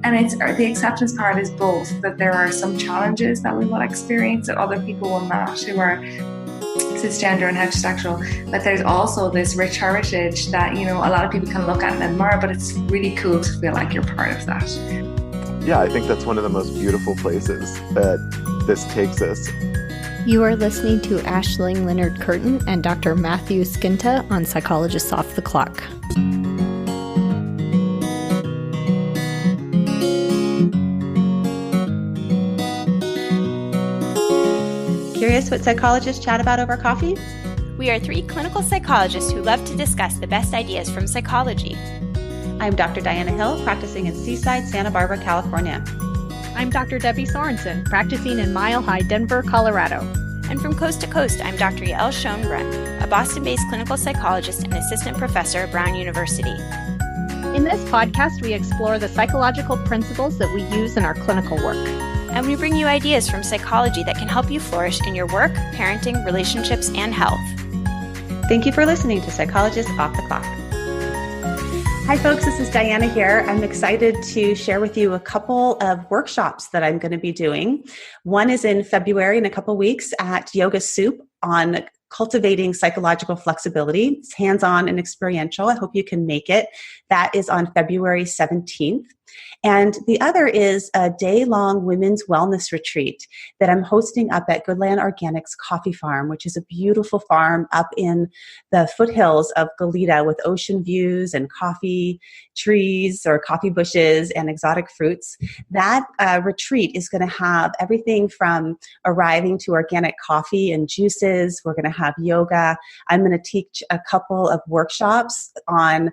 the acceptance part is both, that there are some challenges that we will experience that other people will not, who are cisgender and heterosexual, but there's also this rich heritage that, a lot of people can look at and admire, but it's really cool to feel like you're part of that. Yeah, I think that's one of the most beautiful places that this takes us. You are listening to Aisling Leonard-Curtin and Dr. Matthew Skinta on Psychologists Off the Clock. Curious what psychologists chat about over coffee? We are 3 clinical psychologists who love to discuss the best ideas from psychology. I'm Dr. Diana Hill, practicing in Seaside, Santa Barbara, California. I'm Dr. Debbie Sorensen, practicing in Mile High, Denver, Colorado. And from coast to coast, I'm Dr. Yael Schoenbrunn, a Boston-based clinical psychologist and assistant professor at Brown University. In this podcast, we explore the psychological principles that we use in our clinical work. And we bring you ideas from psychology that can help you flourish in your work, parenting, relationships, and health. Thank you for listening to Psychologists Off the Clock. Hi folks, this is Diana here. I'm excited to share with you a couple of workshops that I'm going to be doing. One is in February in a couple weeks at Yoga Soup on cultivating psychological flexibility. It's hands-on and experiential. I hope you can make it. That is on February 17th. And the other is a day-long women's wellness retreat that I'm hosting up at Goodland Organics Coffee Farm, which is a beautiful farm up in the foothills of Goleta with ocean views and coffee trees or coffee bushes and exotic fruits. That retreat is going to have everything from arriving to organic coffee and juices. We're going to have yoga. I'm going to teach a couple of workshops on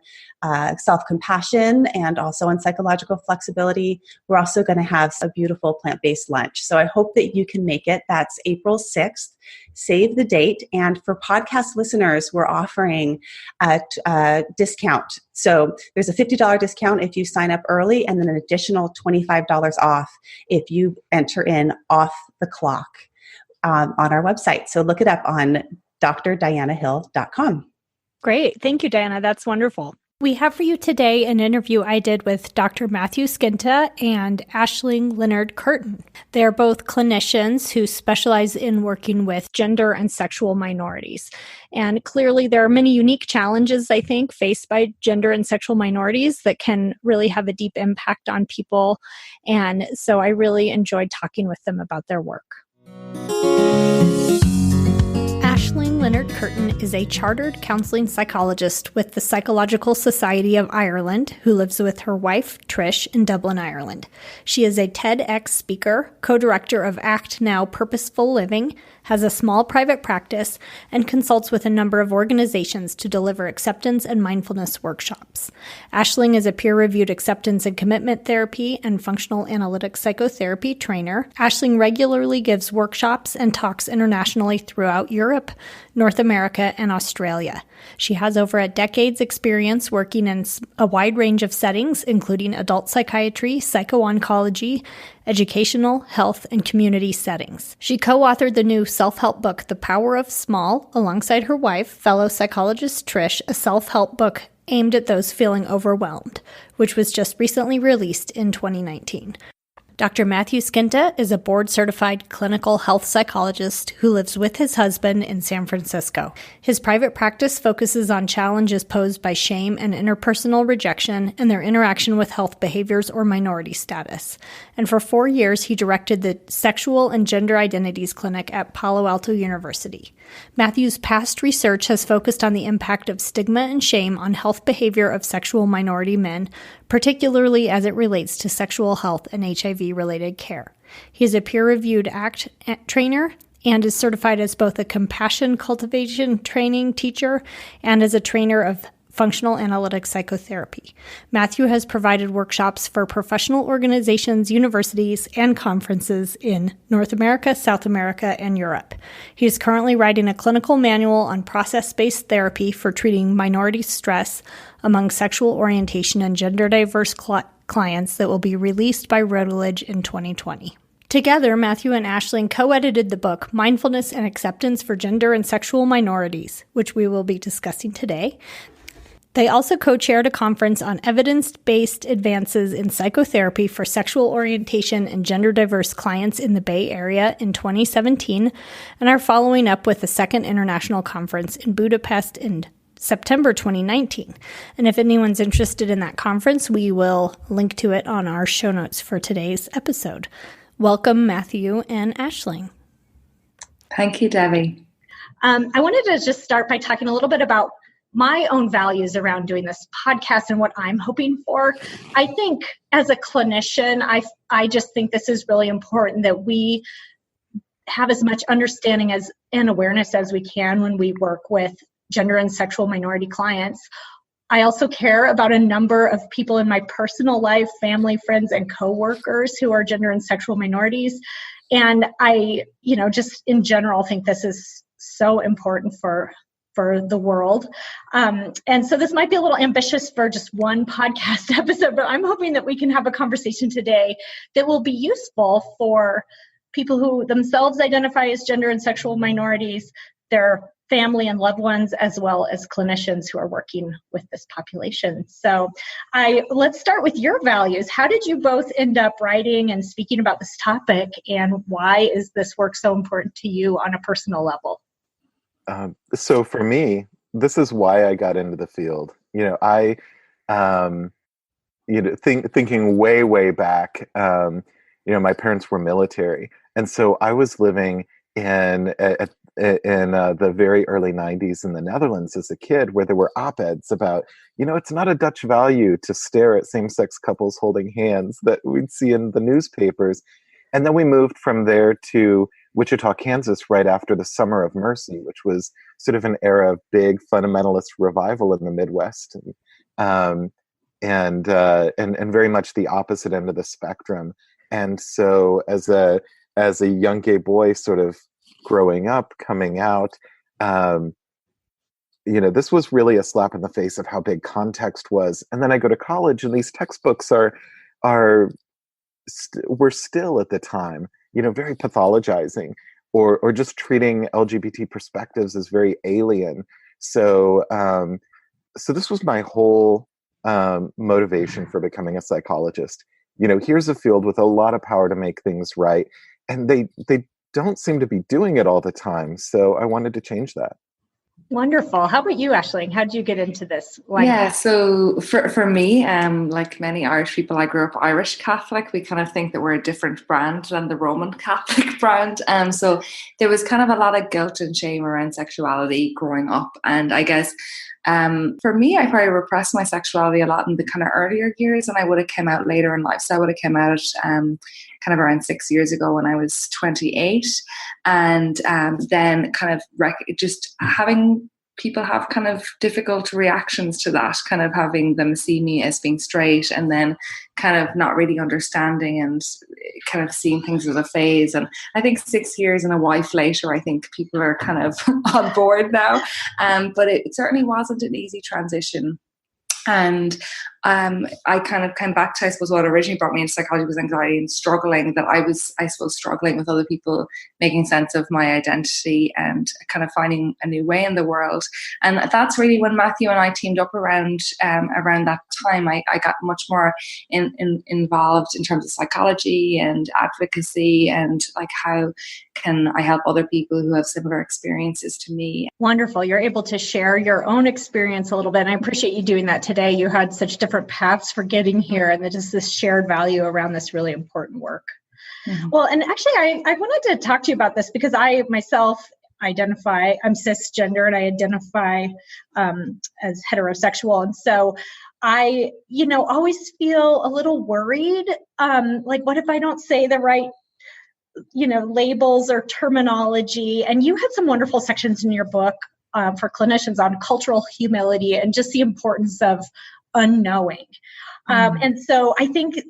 self-compassion and also on psychological flexibility. We're also going to have a beautiful plant-based lunch. So I hope that you can make it. That's April 6th. Save the date. And for podcast listeners, we're offering a discount. So there's a $50 discount if you sign up early, and then an additional $25 off if you enter in off the clock on our website. So look it up on drdianahill.com. Great. Thank you, Diana. That's wonderful. We have for you today an interview I did with Dr. Matthew Skinta and Aisling Leonard-Curtin. They are both clinicians who specialize in working with gender and sexual minorities. And clearly there are many unique challenges, I think, faced by gender and sexual minorities that can really have a deep impact on people. And so I really enjoyed talking with them about their work. Aisling Leonard-Curtin is a chartered counseling psychologist with the Psychological Society of Ireland who lives with her wife, Trish, in Dublin, Ireland. She is a TEDx speaker, co-director of Act Now Purposeful Living, has a small private practice, and consults with a number of organizations to deliver acceptance and mindfulness workshops. Aisling is a peer-reviewed acceptance and commitment therapy and functional analytic psychotherapy trainer. Aisling regularly gives workshops and talks internationally throughout Europe, North America, and Australia. She has over a decade's experience working in a wide range of settings, including adult psychiatry, psycho-oncology, educational, health, and community settings. She co-authored the new self-help book, The Power of Small, alongside her wife, fellow psychologist Trish, a self-help book aimed at those feeling overwhelmed, which was just recently released in 2019. Dr. Matthew Skinta is a board-certified clinical health psychologist who lives with his husband in San Francisco. His private practice focuses on challenges posed by shame and interpersonal rejection and their interaction with health behaviors or minority status. And for 4 years, he directed the Sexual and Gender Identities Clinic at Palo Alto University. Matthew's past research has focused on the impact of stigma and shame on health behavior of sexual minority men, particularly as it relates to sexual health and HIV-related care. He is a peer-reviewed ACT trainer and is certified as both a compassion cultivation training teacher and as a trainer of functional analytic psychotherapy. Matthew has provided workshops for professional organizations, universities, and conferences in North America, South America, and Europe. He is currently writing a clinical manual on process-based therapy for treating minority stress among sexual orientation and gender-diverse clients that will be released by Routledge in 2020. Together, Matthew and Aisling co-edited the book Mindfulness and Acceptance for Gender and Sexual Minorities, which we will be discussing today. They also co-chaired a conference on evidence-based advances in psychotherapy for sexual orientation and gender-diverse clients in the Bay Area in 2017, and are following up with a second international conference in Budapest in September 2019. And if anyone's interested in that conference, we will link to it on our show notes for today's episode. Welcome, Matthew and Aisling. Thank you, Debbie. I wanted to just start by talking a little bit about my own values around doing this podcast and what I'm hoping for. I think as a clinician, I just think this is really important that we have as much understanding and awareness as we can when we work with gender and sexual minority clients. I also care about a number of people in my personal life, family, friends, and coworkers who are gender and sexual minorities. And I, just in general think this is so important for the world. And so this might be a little ambitious for just one podcast episode, but I'm hoping that we can have a conversation today that will be useful for people who themselves identify as gender and sexual minorities, their family and loved ones, as well as clinicians who are working with this population. So let's start with your values. How did you both end up writing and speaking about this topic, and why is this work so important to you on a personal level? So for me, this is why I got into the field. Thinking way back, my parents were military. And so I was living in the very early 90s in the Netherlands as a kid, where there were op-eds about, it's not a Dutch value to stare at same-sex couples holding hands that we'd see in the newspapers. And then we moved from there to Wichita, Kansas, right after the Summer of Mercy, which was sort of an era of big fundamentalist revival in the Midwest, and very much the opposite end of the spectrum. And so, as a young gay boy, sort of growing up, coming out, this was really a slap in the face of how big context was. And then I go to college, and these textbooks were still at the time, very pathologizing, or just treating LGBT perspectives as very alien. So this was my whole motivation for becoming a psychologist. Here's a field with a lot of power to make things right, and they don't seem to be doing it all the time. So I wanted to change that. Wonderful. How about you, Aisling? How did you get into this? So for me, like many Irish people, I grew up Irish Catholic. We kind of think that we're a different brand than the Roman Catholic brand. So there was kind of a lot of guilt and shame around sexuality growing up. And I guess for me, I probably repressed my sexuality a lot in the kind of earlier years, and I would have come out later in life. So I would have come out kind of around 6 years ago when I was 28, and then kind of just having people have kind of difficult reactions to that, kind of having them see me as being straight, and then kind of not really understanding and kind of seeing things as a phase. And I think 6 years and a wife later, I think people are kind of on board now. But it certainly wasn't an easy transition. And I kind of came back to, I suppose, what originally brought me into psychology was anxiety and struggling, that I was, I suppose, struggling with other people making sense of my identity and kind of finding a new way in the world. And that's really when Matthew and I teamed up around that time. I got much more involved in terms of psychology and advocacy, and like how can I help other people who have similar experiences to me. Wonderful. You're able to share your own experience a little bit. And I appreciate you doing that today. You had such different paths for getting here, and there's this shared value around this really important work. Mm-hmm. Well, and actually, I wanted to talk to you about this because I myself I'm cisgender, and I identify as heterosexual. And so I, always feel a little worried. Like, what if I don't say the right labels or terminology? And you had some wonderful sections in your book for clinicians on cultural humility and just the importance of unknowing. And so I think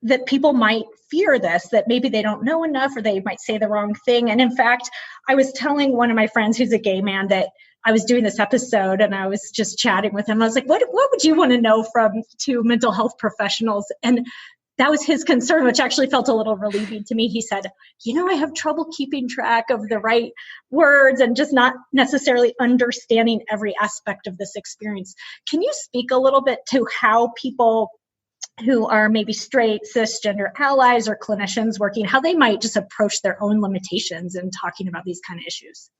that people might fear this, that maybe they don't know enough, or they might say the wrong thing. And in fact, I was telling one of my friends who's a gay man that I was doing this episode, and I was just chatting with him. I was like, what would you want to know from two mental health professionals? And that was his concern, which actually felt a little relieving to me. He said, I have trouble keeping track of the right words and just not necessarily understanding every aspect of this experience. Can you speak a little bit to how people who are maybe straight, cisgender allies or clinicians working, how they might just approach their own limitations in talking about these kind of issues?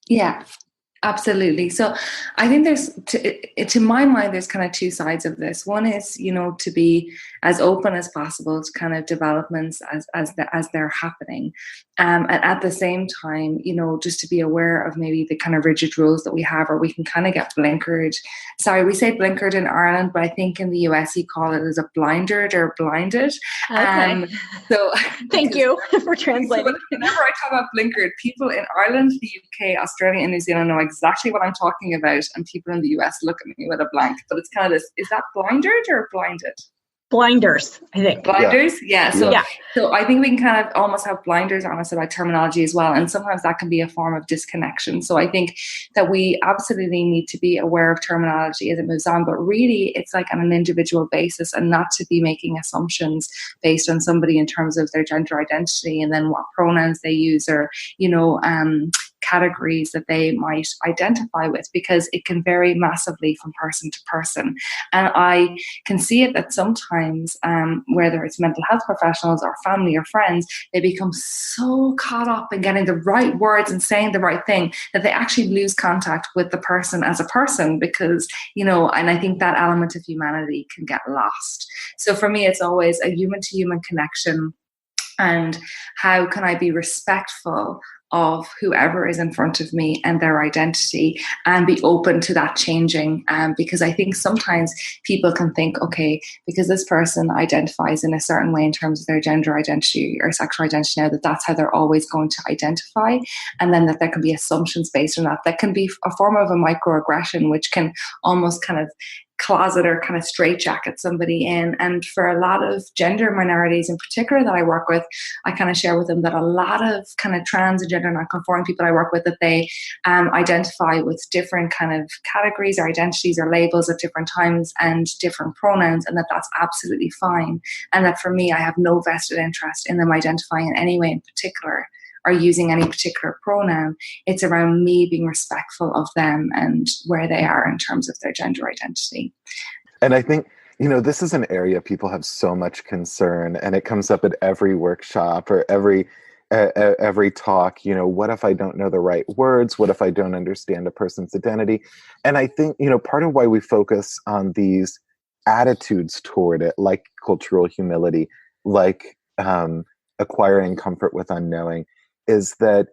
Yeah, absolutely. So I think there's, to my mind, there's kind of two sides of this. One is, to be as open as possible to kind of developments as they're happening. And at the same time, just to be aware of maybe the kind of rigid rules that we have, or we can kind of get blinkered. Sorry, we say blinkered in Ireland, but I think in the US you call it as a blindered or blinded. Okay. So thank you for translating. So whenever I talk about blinkered, people in Ireland, the UK, Australia, and New Zealand know exactly what I'm talking about, and people in the US look at me with a blank. But it's kind of this: is that blindered or blinded? Blinders, I think. Blinders, yeah. So I think we can kind of almost have blinders on us about terminology as well. And sometimes that can be a form of disconnection. So I think that we absolutely need to be aware of terminology as it moves on, but really it's like on an individual basis, and not to be making assumptions based on somebody in terms of their gender identity and then what pronouns they use, or, categories that they might identify with, because it can vary massively from person to person. And I can see it that sometimes, whether it's mental health professionals or family or friends, they become so caught up in getting the right words and saying the right thing that they actually lose contact with the person as a person, because, and I think that element of humanity can get lost. So for me, it's always a human-to-human connection, and how can I be respectful of whoever is in front of me and their identity, and be open to that changing. Because I think sometimes people can think, okay, because this person identifies in a certain way in terms of their gender identity or sexual identity now, that's how they're always going to identify. And then that there can be assumptions based on that. That can be a form of a microaggression, which can almost kind of closet or kind of straitjacket somebody in. And for a lot of gender minorities in particular that I work with, I kind of share with them that a lot of kind of trans and gender nonconforming people I work with, that they identify with different kind of categories or identities or labels at different times and different pronouns, and that's absolutely fine. And that for me, I have no vested interest in them identifying in any way in particular or using any particular pronoun. It's around me being respectful of them and where they are in terms of their gender identity. And I think, this is an area people have so much concern, and it comes up at every workshop or every talk. What if I don't know the right words? What if I don't understand a person's identity? And I think, part of why we focus on these attitudes toward it, like cultural humility, like acquiring comfort with unknowing, is that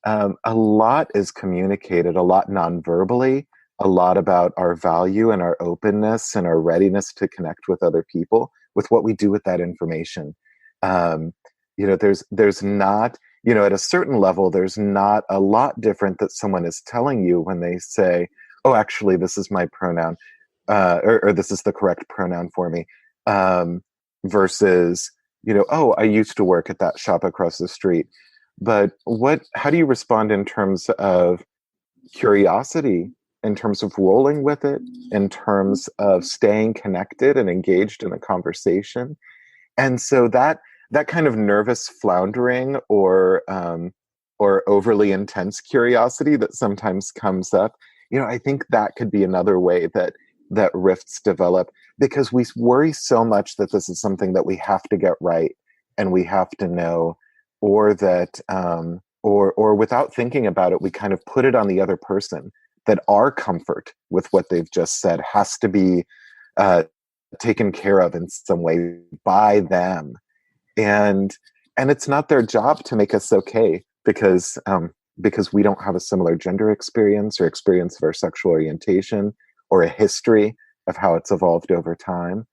a lot is communicated, a lot non-verbally, a lot about our value and our openness and our readiness to connect with other people, with what we do with that information. There's not, at a certain level, there's not a lot different that someone is telling you when they say, oh, actually, this is my pronoun, or this is the correct pronoun for me, versus, oh, I used to work at that shop across the street. But how do you respond in terms of curiosity, in terms of rolling with it, in terms of staying connected and engaged in a conversation? And so that kind of nervous floundering or overly intense curiosity that sometimes comes up, I think that could be another way that rifts develop, because we worry so much that this is something that we have to get right and we have to know, or that, or without thinking about it, we kind of put it on the other person, that our comfort with what they've just said has to be taken care of in some way by them. And it's not their job to make us okay, because we don't have a similar gender experience or experience of our sexual orientation or a history of how it's evolved over time.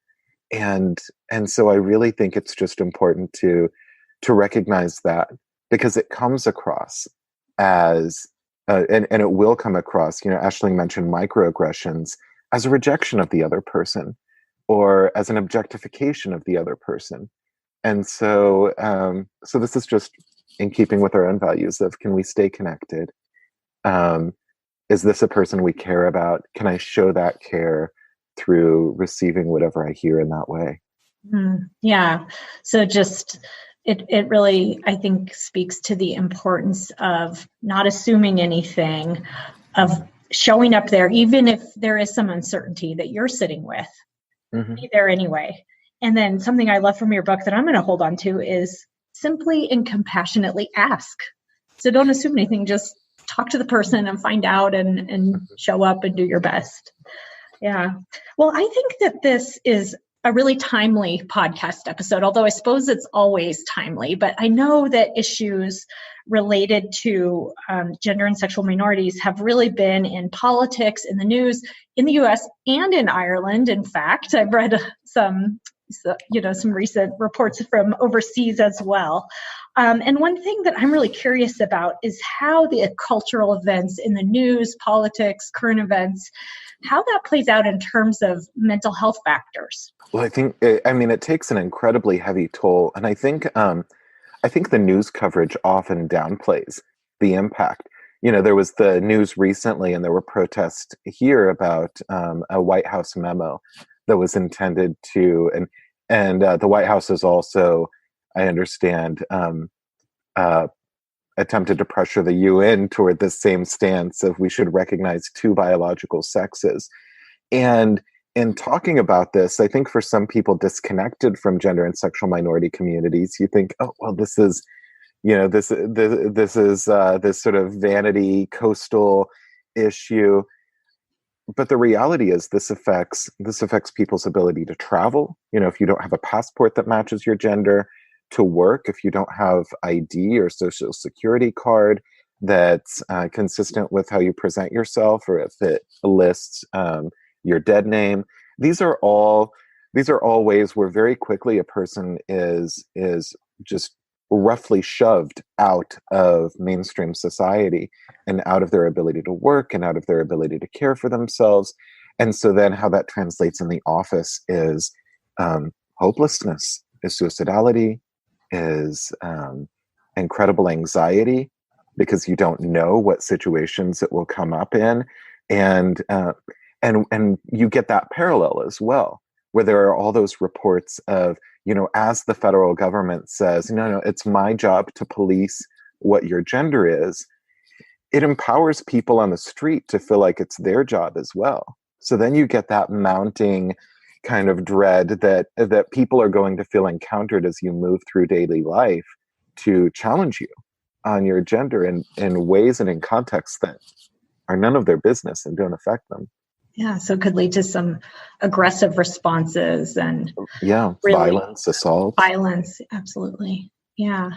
And so I really think it's just important to recognize that, because it comes across as, and it will come across, Aisling mentioned microaggressions, as a rejection of the other person or as an objectification of the other person. And so, so this is just in keeping with our own values of, can we stay connected? Is this a person we care about? Can I show that care through receiving whatever I hear in that way? Yeah. So just, it really, I think, speaks to the importance of not assuming anything, of showing up there, even if there is some uncertainty that you're sitting with, be there anyway. And then something I love from your book that I'm going to hold on to is simply and compassionately ask. So don't assume anything, just talk to the person and find out and show up and do your best. Yeah. Well, I think that this is a really timely podcast episode, although I suppose it's always timely, but I know that issues related to gender and sexual minorities have really been in politics, in the news, in the US and in Ireland. In fact, I've read some recent reports from overseas as well. And one thing that I'm really curious about is how the cultural events in the news, politics, current events, how that plays out in terms of mental health factors. Well, it takes an incredibly heavy toll. And I think the news coverage often downplays the impact. There was the news recently, and there were protests here about a White House memo that was intended to, and the White House is also, I understand, attempted to pressure the UN toward this same stance of we should recognize two biological sexes. And in talking about this, I think for some people disconnected from gender and sexual minority communities, you think, oh, well, this is this sort of vanity coastal issue. But the reality is this affects people's ability to travel. If you don't have a passport that matches your gender, to work, if you don't have ID or social security card that's consistent with how you present yourself, or if it lists your dead name. These are all ways where very quickly a person is just roughly shoved out of mainstream society and out of their ability to work and out of their ability to care for themselves. And so then how that translates in the office is hopelessness, is suicidality, is incredible anxiety, because you don't know what situations it will come up in. And you get that parallel as well, where there are all those reports of, as the federal government says, no, it's my job to police what your gender is. It empowers people on the street to feel like it's their job as well. So then you get that mounting kind of dread that people are going to feel encountered as you move through daily life to challenge you on your gender in ways and in contexts that are none of their business and don't affect them. Yeah, so it could lead to some aggressive responses and really, violence, assault. Violence, absolutely. Yeah.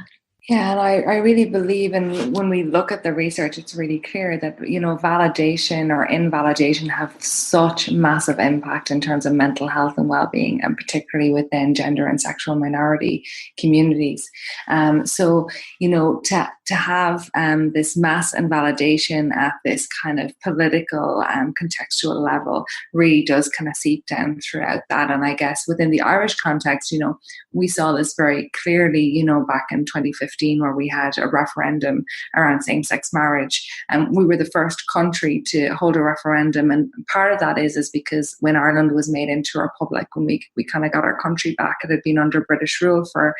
Yeah, and I really believe when we look at the research, it's really clear that, validation or invalidation have such massive impact in terms of mental health and well-being, and particularly within gender and sexual minority communities. So, to have this mass invalidation at this kind of political contextual level really does kind of seep down throughout that. And I guess within the Irish context, we saw this very clearly, back in 2015, where we had a referendum around same-sex marriage. And we were the first country to hold a referendum. And part of that is because when Ireland was made into a republic, when we kind of got our country back, it had been under British rule for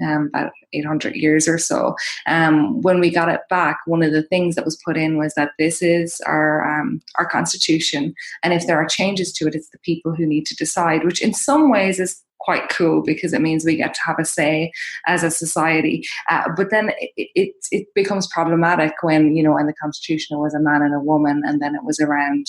about 800 years or so. When we got it back, one of the things that was put in was that this is our constitution. And if there are changes to it, it's the people who need to decide, which in some ways is quite cool because it means we get to have a say as a society. But then it becomes problematic when, in the Constitution it was a man and a woman, and then it was around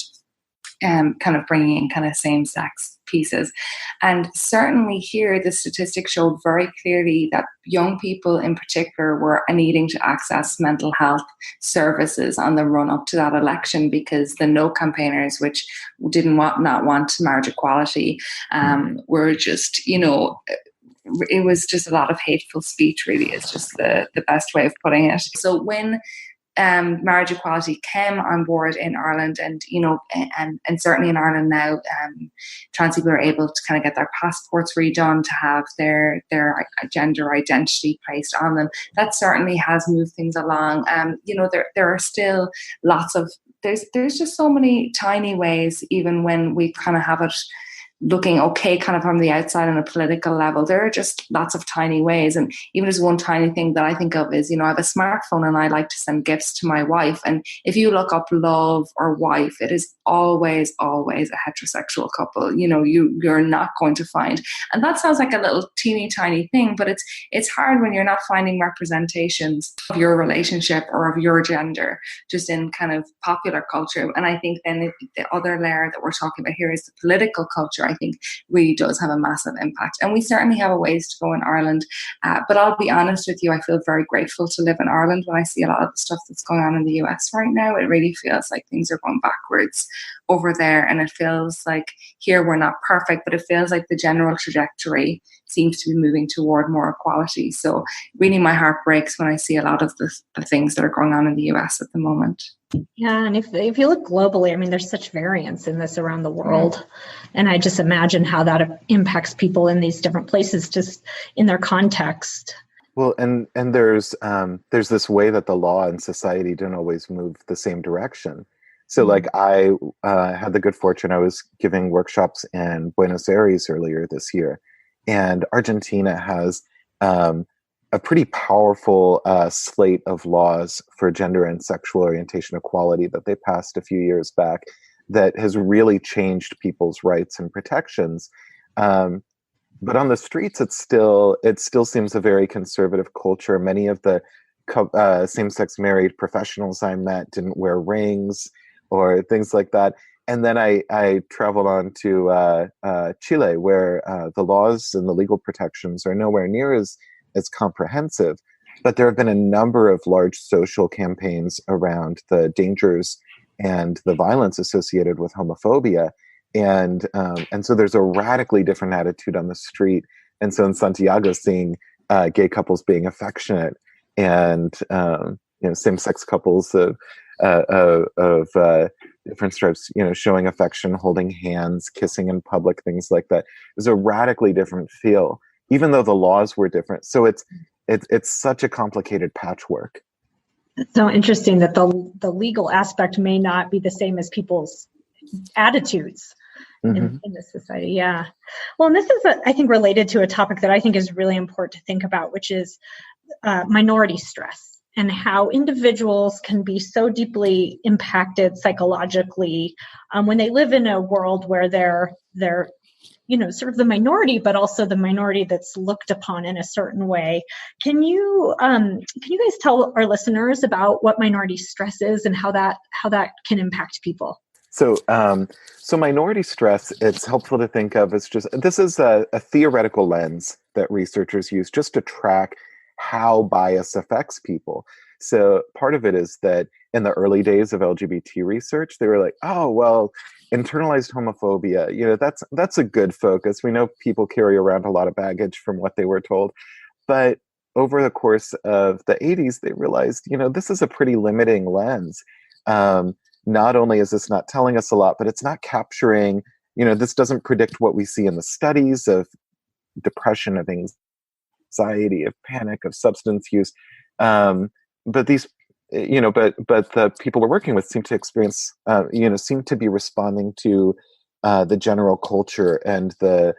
kind of bringing in kind of same-sex pieces. And certainly here, the statistics showed very clearly that young people in particular were needing to access mental health services on the run up to that election, because the no campaigners, which didn't not want marriage equality, were just, it was just a lot of hateful speech, really, is just the best way of putting it. So when marriage equality came on board in Ireland, and and certainly in Ireland now, trans people are able to kind of get their passports redone to have their gender identity placed on them. That certainly has moved things along. There are still lots of there's just so many tiny ways, even when we kind of have it looking okay kind of from the outside on a political level. There are just lots of tiny ways. And even just one tiny thing that I think of is, I have a smartphone and I like to send gifts to my wife. And if you look up love or wife, it is always a heterosexual couple. You're not going to find. And that sounds like a little teeny tiny thing, but it's hard when you're not finding representations of your relationship or of your gender just in kind of popular culture. And I think then the other layer that we're talking about here is the political culture. I think really does have a massive impact. And we certainly have a ways to go in Ireland. But I'll be honest with you, I feel very grateful to live in Ireland when I see a lot of the stuff that's going on in the US right now. It really feels like things are going backwards over there. And it feels like here we're not perfect, but it feels like the general trajectory seems to be moving toward more equality. So really my heart breaks when I see a lot of the things that are going on in the US at the moment. Yeah, and if you look globally, I mean, there's such variance in this around the world. And I just imagine how that impacts people in these different places, just in their context. Well, and there's this way that the law and society don't always move the same direction. So like I had the good fortune, I was giving workshops in Buenos Aires earlier this year, and Argentina has a pretty powerful slate of laws for gender and sexual orientation equality that they passed a few years back that has really changed people's rights and protections. But on the streets, it still seems a very conservative culture. Many of the same-sex married professionals I met didn't wear rings or things like that. And then I traveled on to Chile, where the laws and the legal protections are nowhere near as comprehensive. But there have been a number of large social campaigns around the dangers and the violence associated with homophobia. And so there's a radically different attitude on the street. And so in Santiago, seeing gay couples being affectionate and same-sex couples of different stripes, showing affection, holding hands, kissing in public, things like that. There's a radically different feel, even though the laws were different. So it's such a complicated patchwork. It's so interesting that the legal aspect may not be the same as people's attitudes in this society. Yeah. Well, and this is, I think, related to a topic that I think is really important to think about, which is minority stress and how individuals can be so deeply impacted psychologically when they live in a world where they're sort of the minority, but also the minority that's looked upon in a certain way. Can you guys tell our listeners about what minority stress is and how that can impact people? So minority stress, it's helpful to think of as this is a theoretical lens that researchers use just to track how bias affects people. So part of it is that in the early days of LGBT research, they were like, oh, well, internalized homophobia, that's a good focus. We know people carry around a lot of baggage from what they were told. But over the course of the 80s, they realized, this is a pretty limiting lens. Not only is this not telling us a lot, but it's not capturing, this doesn't predict what we see in the studies of depression, of anxiety, of panic, of substance use. But these, but the people we're working with seem to experience, seem to be responding to the general culture and the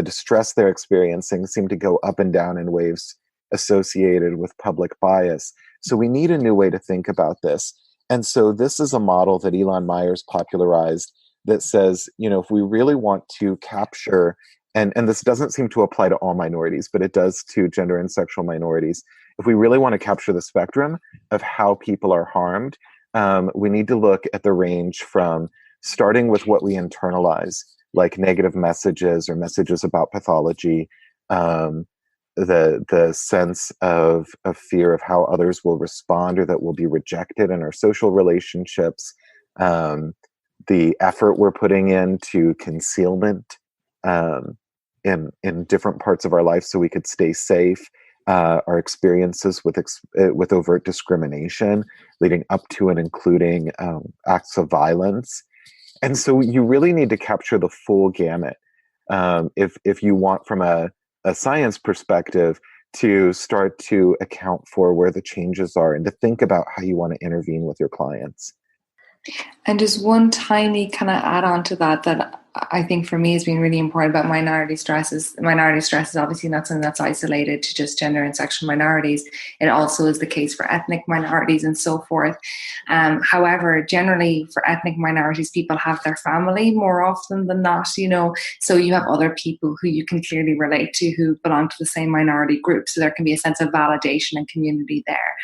distress they're experiencing seem to go up and down in waves associated with public bias. So we need a new way to think about this. And so this is a model that Elon Myers popularized that says, if we really want to capture, and this doesn't seem to apply to all minorities, but it does to gender and sexual minorities. If we really want to capture the spectrum of how people are harmed, we need to look at the range from starting with what we internalize, like negative messages or messages about pathology, the sense of fear of how others will respond or that we'll be rejected in our social relationships, the effort we're putting into concealment in different parts of our life so we could stay safe, our experiences with overt discrimination leading up to and including acts of violence. And so you really need to capture the full gamut if you want from a science perspective to start to account for where the changes are and to think about how you want to intervene with your clients. And just one tiny kind of add on to that I think for me has been really important about minority stress is obviously not something that's isolated to just gender and sexual minorities. It also is the case for ethnic minorities and so forth. However, generally for ethnic minorities, people have their family more often than not, so you have other people who you can clearly relate to who belong to the same minority group. So there can be a sense of validation and community there.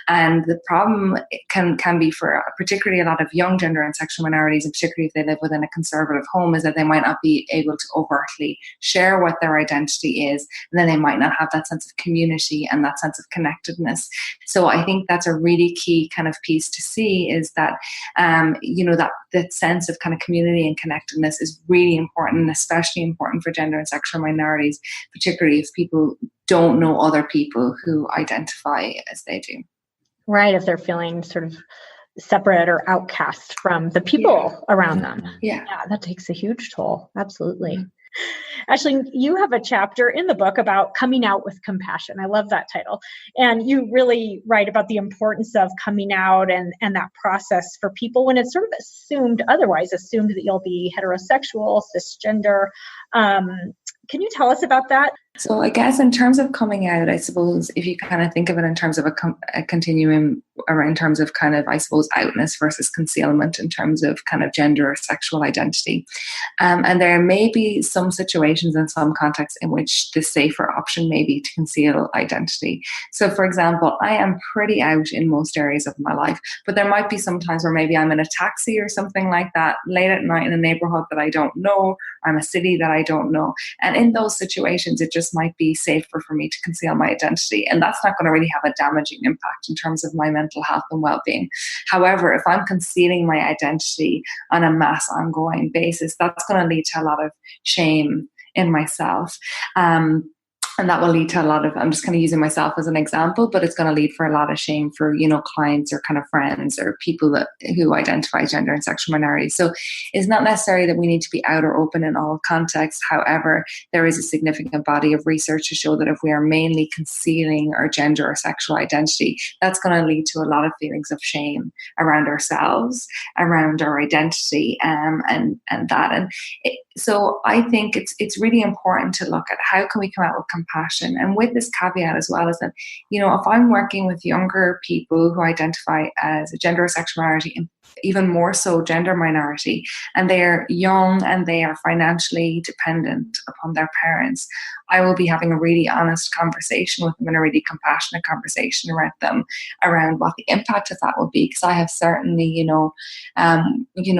And the problem can be for particularly a lot of young gender and sexual minorities, and particularly if they live within a conservative home, is that they might not be able to overtly share what their identity is, and then they might not have that sense of community and that sense of connectedness. So I think that's a really key kind of piece to see, is that that sense of kind of community and connectedness is really important, and especially important for gender and sexual minorities, particularly if people don't know other people who identify as they do. Right, if they're feeling sort of separate or outcast from the people around them. Yeah, that takes a huge toll. Absolutely. Mm-hmm. Aisling, you have a chapter in the book about coming out with compassion. I love that title. And you really write about the importance of coming out and that process for people when it's sort of assumed that you'll be heterosexual, cisgender. Can you tell us about that? So I guess in terms of coming out, I suppose if you kind of think of it in terms of a continuum, or in terms of kind of, I suppose, outness versus concealment in terms of kind of gender or sexual identity. And there may be some situations in some contexts in which the safer option may be to conceal identity. So for example, I am pretty out in most areas of my life, but there might be some times where maybe I'm in a taxi or something like that late at night in a neighborhood that I don't know, or in a city that I don't know. And in those situations, it just might be safer for me to conceal my identity. And that's not going to really have a damaging impact in terms of my mental health and well-being. However, if I'm concealing my identity on a mass ongoing basis, that's going to lead to a lot of shame in myself. And that will lead to a lot of, I'm just kind of using myself as an example, but it's going to lead for a lot of shame for, clients or kind of friends or people who identify gender and sexual minorities. So it's not necessary that we need to be out or open in all contexts. However, there is a significant body of research to show that if we are mainly concealing our gender or sexual identity, that's going to lead to a lot of feelings of shame around ourselves, around our identity, so I think it's really important to look at how can we come out with compassion, and with this caveat as well, is that, if I'm working with younger people who identify as a gender or sexual minority, and even more so gender minority, and they are young and they are financially dependent upon their parents, I will be having a really honest conversation with them and a really compassionate conversation around them, around what the impact of that will be. Because I have certainly,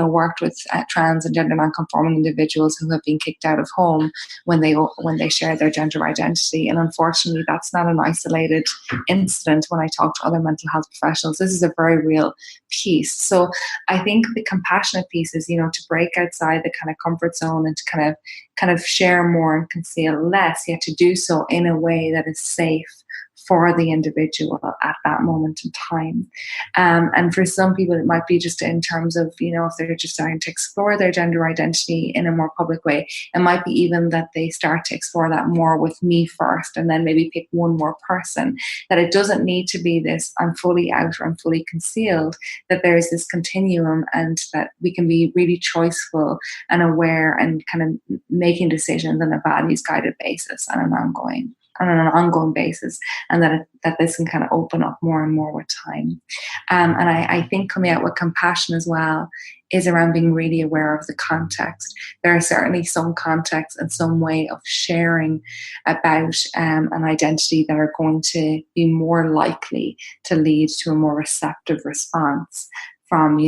worked with trans and gender non-conforming individuals who have been kicked out of home when they share their gender identity. And unfortunately, that's not an isolated incident. When I talk to other mental health professionals, this is a very real piece. So I think the compassionate piece is, to break outside the kind of comfort zone and to kind of share more and conceal less, yet to do so in a way that is safe for the individual at that moment in time. And for some people, it might be just in terms of, if they're just starting to explore their gender identity in a more public way, it might be even that they start to explore that more with me first, and then maybe pick one more person, that it doesn't need to be this, I'm fully out or I'm fully concealed, that there's this continuum, and that we can be really choiceful and aware and kind of making decisions on a values guided basis on an ongoing basis, and that this can kind of open up more and more with time. And I think coming out with compassion as well is around being really aware of the context. There are certainly some contexts and some way of sharing about an identity that are going to be more likely to lead to a more receptive response from,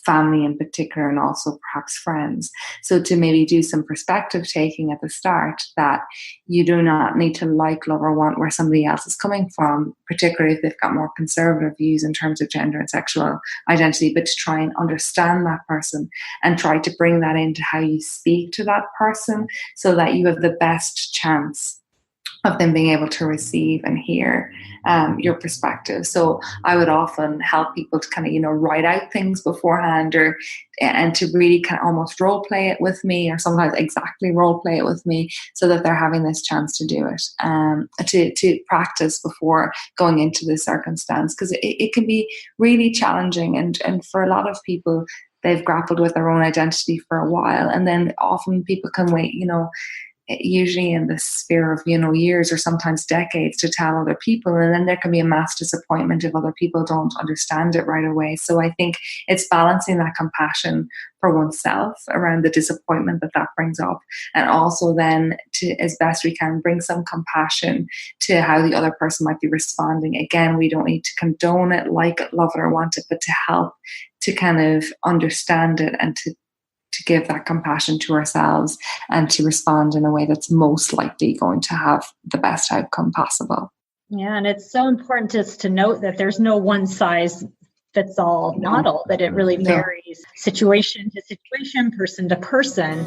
family in particular, and also perhaps friends. So to maybe do some perspective taking at the start, that you do not need to like, love, or want where somebody else is coming from, particularly if they've got more conservative views in terms of gender and sexual identity, but to try and understand that person and try to bring that into how you speak to that person, so that you have the best chance of them being able to receive and hear your perspective. So I would often help people to kind of, write out things beforehand, and to really kind of almost role play it with me, or sometimes exactly role play it with me, so that they're having this chance to do it, to practice before going into the circumstance, because it can be really challenging. And for a lot of people, they've grappled with their own identity for a while. And then often people can wait, usually in the sphere of, years or sometimes decades to tell other people. And then there can be a mass disappointment if other people don't understand it right away. So I think it's balancing that compassion for oneself around the disappointment that brings up. And also then to, as best we can, bring some compassion to how the other person might be responding. Again, we don't need to condone it, like it, love it, or want it, but to help to kind of understand it and to give that compassion to ourselves and to respond in a way that's most likely going to have the best outcome possible. Yeah, and it's so important just to note that there's no one size fits all model, that it really varies situation to situation, person to person.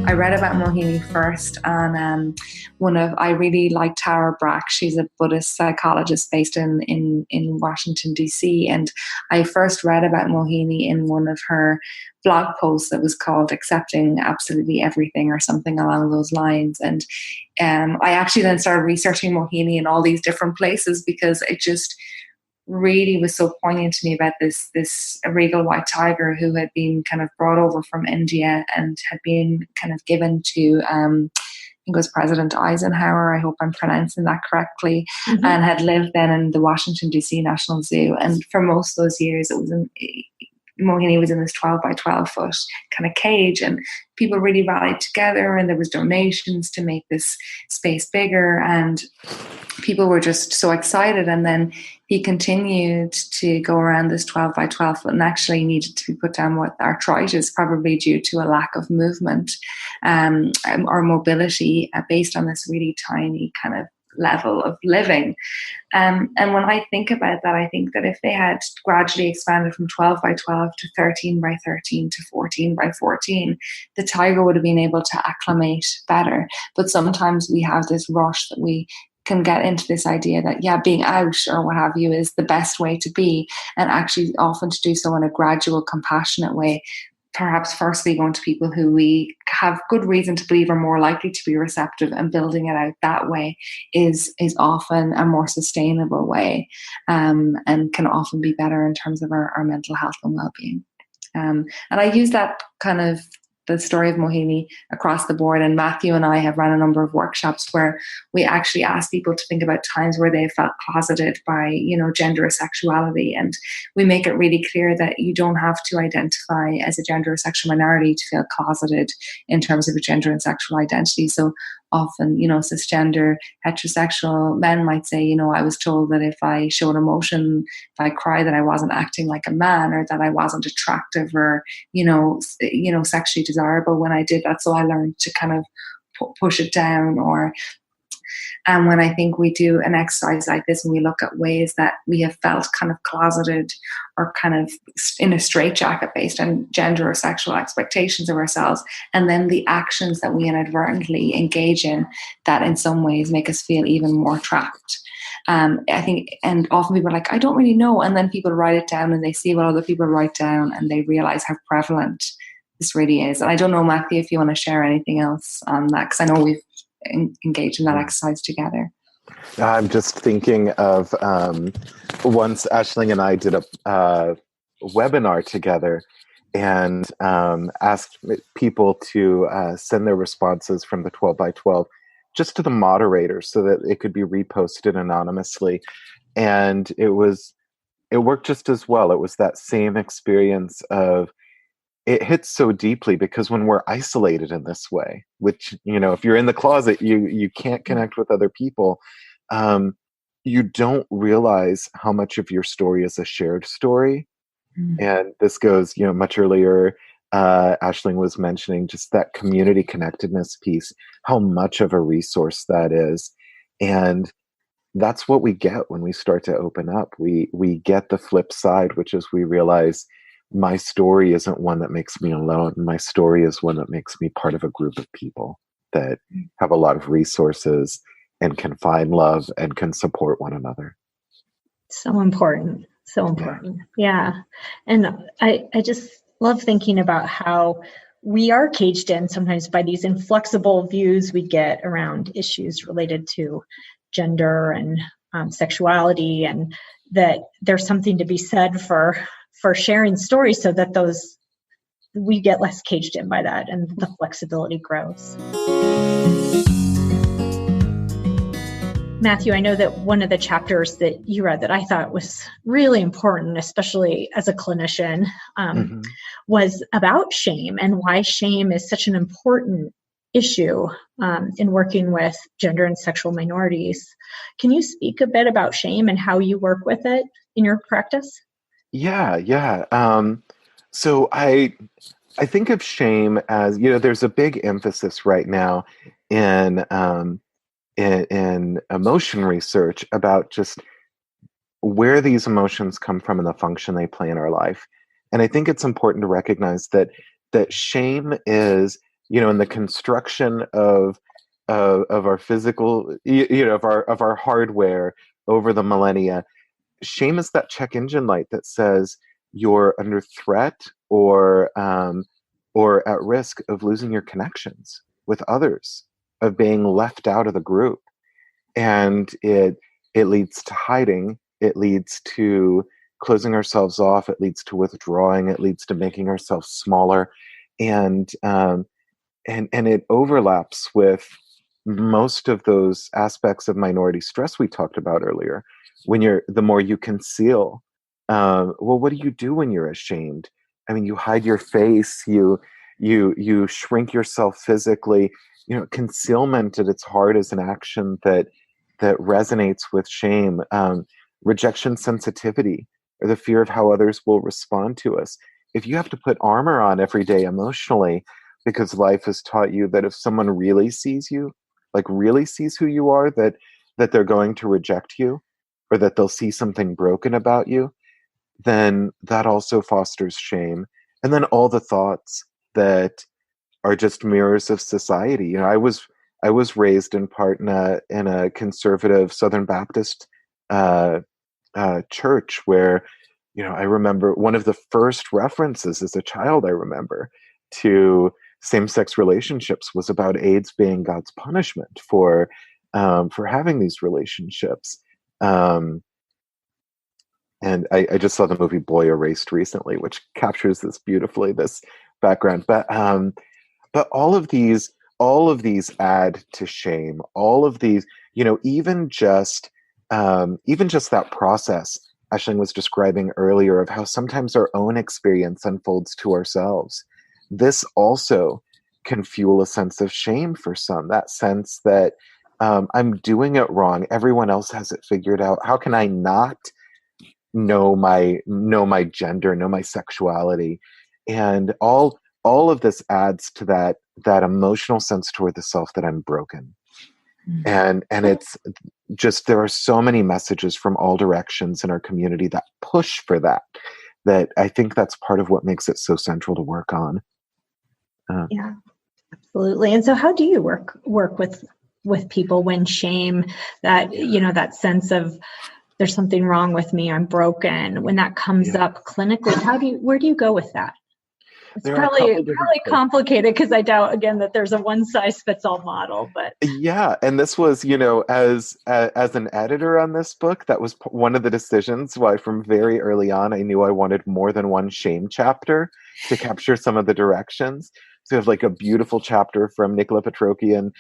I read about Mohini first on I really like Tara Brach. She's a Buddhist psychologist based in Washington, D.C. And I first read about Mohini in one of her blog posts that was called Accepting Absolutely Everything or something along those lines. And I actually then started researching Mohini in all these different places because it just really was so poignant to me about this regal white tiger who had been kind of brought over from India and had been kind of given to I think it was President Eisenhower, I hope I'm pronouncing that correctly, and had lived then in the Washington DC National Zoo. And for most of those years Mohini was in this 12 by 12 foot kind of cage, and people really rallied together, and there was donations to make this space bigger, and people were just so excited. And then he continued to go around this 12 by 12 foot and actually needed to be put down with arthritis, probably due to a lack of movement or mobility based on this really tiny kind of level of living. And when I think about that, I think that if they had gradually expanded from 12 by 12 to 13 by 13 to 14 by 14, the tiger would have been able to acclimate better. But sometimes we have this rush that we can get into this idea that, being out or what have you is the best way to be, and actually often to do so in a gradual, compassionate way. Perhaps firstly going to people who we have good reason to believe are more likely to be receptive, and building it out that way is often a more sustainable way, and can often be better in terms of our mental health and well-being. And I use that kind of the story of Mohini across the board. And Matthew and I have run a number of workshops where we actually ask people to think about times where they felt closeted by, gender or sexuality. And we make it really clear that you don't have to identify as a gender or sexual minority to feel closeted in terms of a gender and sexual identity. So often, cisgender heterosexual men might say, I was told that if I showed emotion, if I cried, that I wasn't acting like a man, or that I wasn't attractive or, sexually desirable when I did that. So I learned to kind of push it down. And when I think we do an exercise like this, and we look at ways that we have felt kind of closeted or kind of in a straitjacket based on gender or sexual expectations of ourselves, and then the actions that we inadvertently engage in that in some ways make us feel even more trapped. I think, and often people are like, I don't really know. And then people write it down and they see what other people write down and they realize how prevalent this really is. And I don't know, Matthew, if you want to share anything else on that, because I know we've engaged in that exercise together. I'm just thinking of once Aisling and I did a webinar together and asked people to send their responses from the 12 by 12 just to the moderator so that it could be reposted anonymously. And it worked just as well. It was that same experience of, it hits so deeply because when we're isolated in this way, which, if you're in the closet, you can't connect with other people. You don't realize how much of your story is a shared story. And this goes, much earlier, Aisling was mentioning just that community connectedness piece, how much of a resource that is. And that's what we get when we start to open up. We get the flip side, which is we realize my story isn't one that makes me alone. My story is one that makes me part of a group of people that have a lot of resources and can find love and can support one another. So important. So important. Yeah. And I just love thinking about how we are caged in sometimes by these inflexible views we get around issues related to gender and sexuality, and that there's something to be said for for sharing stories so that we get less caged in by that and the flexibility grows. Matthew, I know that one of the chapters that you read that I thought was really important, especially as a clinician, was about shame and why shame is such an important issue in working with gender and sexual minorities. Can you speak a bit about shame and how you work with it in your practice? Yeah. So I think of shame as, there's a big emphasis right now in emotion research about just where these emotions come from and the function they play in our life. And I think it's important to recognize that shame is, in the construction of our physical, of our hardware over the millennia, shame is that check engine light that says you're under threat or at risk of losing your connections with others, of being left out of the group. And it leads to hiding, it leads to closing ourselves off, it leads to withdrawing, it leads to making ourselves smaller, and it overlaps with most of those aspects of minority stress we talked about earlier. The more you conceal, well, what do you do when you're ashamed? I mean, you hide your face, you shrink yourself physically. Concealment at its heart is an action that resonates with shame. Rejection sensitivity, or the fear of how others will respond to us. If you have to put armor on every day emotionally because life has taught you that if someone really sees you, like really sees who you are, that they're going to reject you, or that they'll see something broken about you, then that also fosters shame. And then all the thoughts that are just mirrors of society. I was raised in part in a conservative Southern Baptist church where, I remember one of the first references as a child I remember to same-sex relationships was about AIDS being God's punishment for having these relationships. And I just saw the movie Boy Erased recently, which captures this beautifully, this background. But all of these add to shame. All of these, even just that process Aisling was describing earlier of how sometimes our own experience unfolds to ourselves. This also can fuel a sense of shame for some, that sense that I'm doing it wrong. Everyone else has it figured out. How can I not know my gender, know my sexuality? And all of this adds to that emotional sense toward the self that I'm broken. And it's just, there are so many messages from all directions in our community that push for that I think that's part of what makes it so central to work on. Yeah, absolutely. And so how do you work with people when shame, that, that sense of there's something wrong with me, I'm broken, when that comes up clinically, where do you go with that? It's probably complicated, because I doubt, again, that there's a one-size-fits-all model. But yeah, and this was, as an editor on this book, that was one of the decisions why from very early on I knew I wanted more than one shame chapter to capture some of the directions. So we have like a beautiful chapter from Nicola Petrocchi and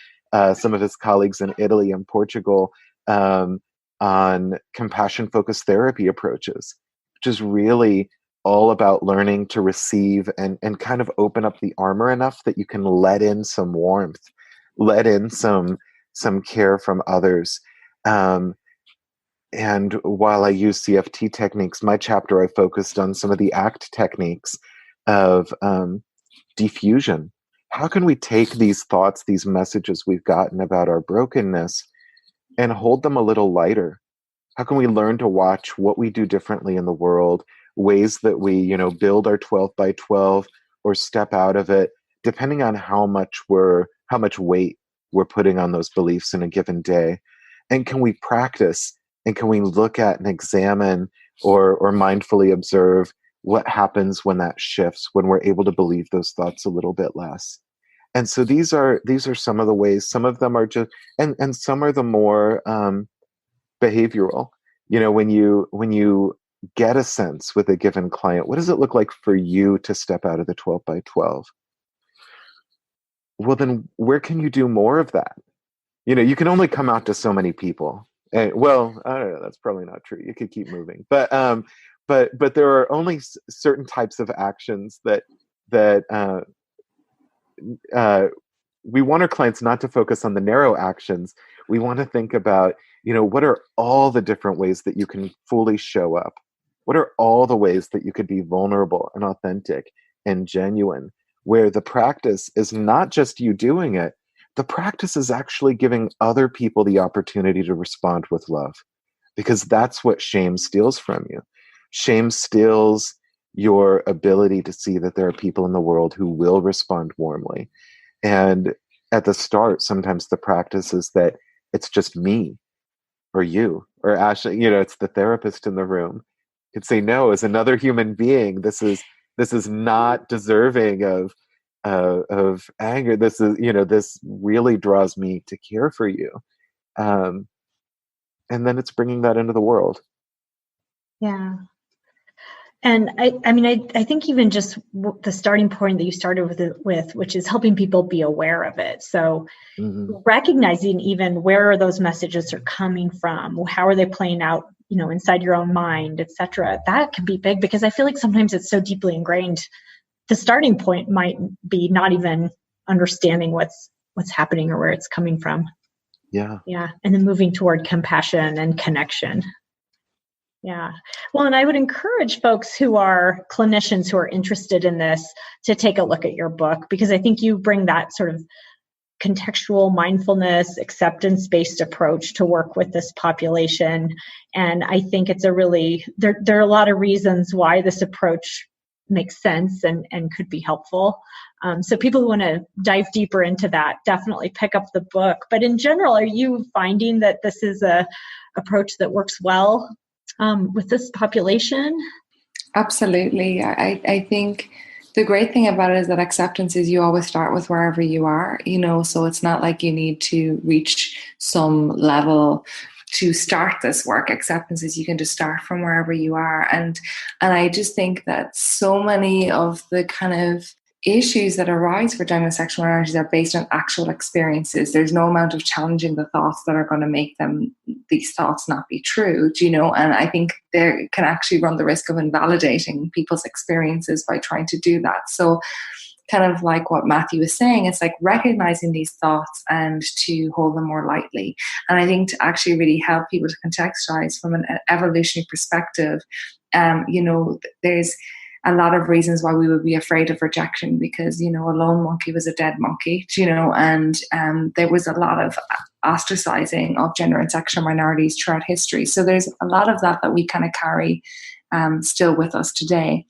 some of his colleagues in Italy and Portugal on compassion-focused therapy approaches, which is really all about learning to receive and kind of open up the armor enough that you can let in some warmth, let in some care from others. And while I use CFT techniques, my chapter I focused on some of the ACT techniques of diffusion. How can we take these thoughts, these messages we've gotten about our brokenness, and hold them a little lighter? How can we learn to watch what we do differently in the world, ways that we, build our 12 by 12 or step out of it, depending on how much weight we're putting on those beliefs in a given day? And can we practice, and can we look at and examine or mindfully observe what happens when that shifts, when we're able to believe those thoughts a little bit less? And so these are some of the ways. Some of them are just, and some are the more behavioral. When you get a sense with a given client, what does it look like for you to step out of the 12 by 12? Well, then where can you do more of that? You can only come out to so many people. And, well, I don't know, that's probably not true. You could keep moving, but there are only certain types of actions that we want our clients not to focus on the narrow actions. We want to think about, what are all the different ways that you can fully show up? What are all the ways that you could be vulnerable and authentic and genuine, where the practice is not just you doing it, the practice is actually giving other people the opportunity to respond with love, because that's what shame steals from you. Shame steals your ability to see that there are people in the world who will respond warmly. And at the start, sometimes the practice is that it's just me or you or Ashley, it's the therapist in the room. You could say, no, as another human being, this is not deserving of anger. This is, this really draws me to care for you. And then it's bringing that into the world. Yeah. And I think even just the starting point that you started with, which is helping people be aware of it. So recognizing even where those messages are coming from, how are they playing out, inside your own mind, et cetera, that can be big, because I feel like sometimes it's so deeply ingrained. The starting point might be not even understanding what's happening or where it's coming from. Yeah. Yeah. And then moving toward compassion and connection. Yeah. Well, and I would encourage folks who are clinicians who are interested in this to take a look at your book, because I think you bring that sort of contextual mindfulness, acceptance-based approach to work with this population. And I think it's there are a lot of reasons why this approach makes sense and could be helpful. So people who want to dive deeper into that, definitely pick up the book. But in general, are you finding that this is a approach that works well with this population? Absolutely. I think the great thing about it is that acceptance is you always start with wherever you are, so it's not like you need to reach some level to start this work. Acceptance is you can just start from wherever you are. And I just think that so many of the kind of issues that arise for gender and sexual minorities are based on actual experiences. There's no amount of challenging the thoughts that are going to make these thoughts not be true, and I think they can actually run the risk of invalidating people's experiences by trying to do that. So kind of like what Matthew was saying, it's like recognizing these thoughts and to hold them more lightly. And I think to actually really help people to contextualize from an evolutionary perspective, there's a lot of reasons why we would be afraid of rejection, because, a lone monkey was a dead monkey, and there was a lot of ostracizing of gender and sexual minorities throughout history. So there's a lot of that we kind of carry still with us today.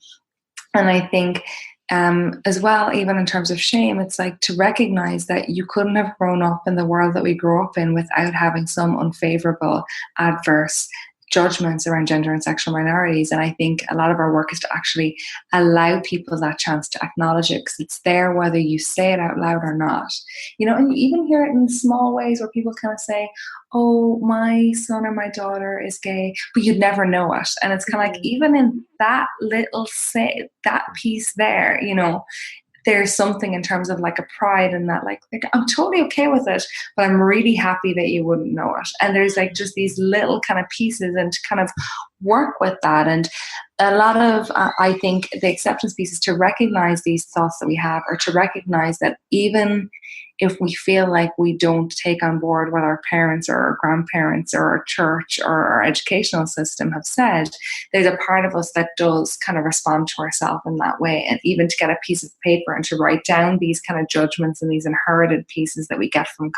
And I think as well, even in terms of shame, it's like to recognize that you couldn't have grown up in the world that we grew up in without having some unfavorable, adverse judgments around gender and sexual minorities. And I think a lot of our work is to actually allow people that chance to acknowledge it, because it's there whether you say it out loud or not. And you even hear it in small ways where people kind of say, oh, my son or my daughter is gay, but you'd never know it. And it's kind of like, even in that little that piece there, there's something in terms of like a pride in that, like I'm totally okay with it, but I'm really happy that you wouldn't know it. And there's like just these little kind of pieces, and to kind of work with that. And a lot of, I think the acceptance piece is to recognize these thoughts that we have, or to recognize that even if we feel like we don't take on board what our parents or our grandparents or our church or our educational system have said, there's a part of us that does kind of respond to ourselves in that way. And even to get a piece of paper and to write down these kind of judgments and these inherited pieces that we get from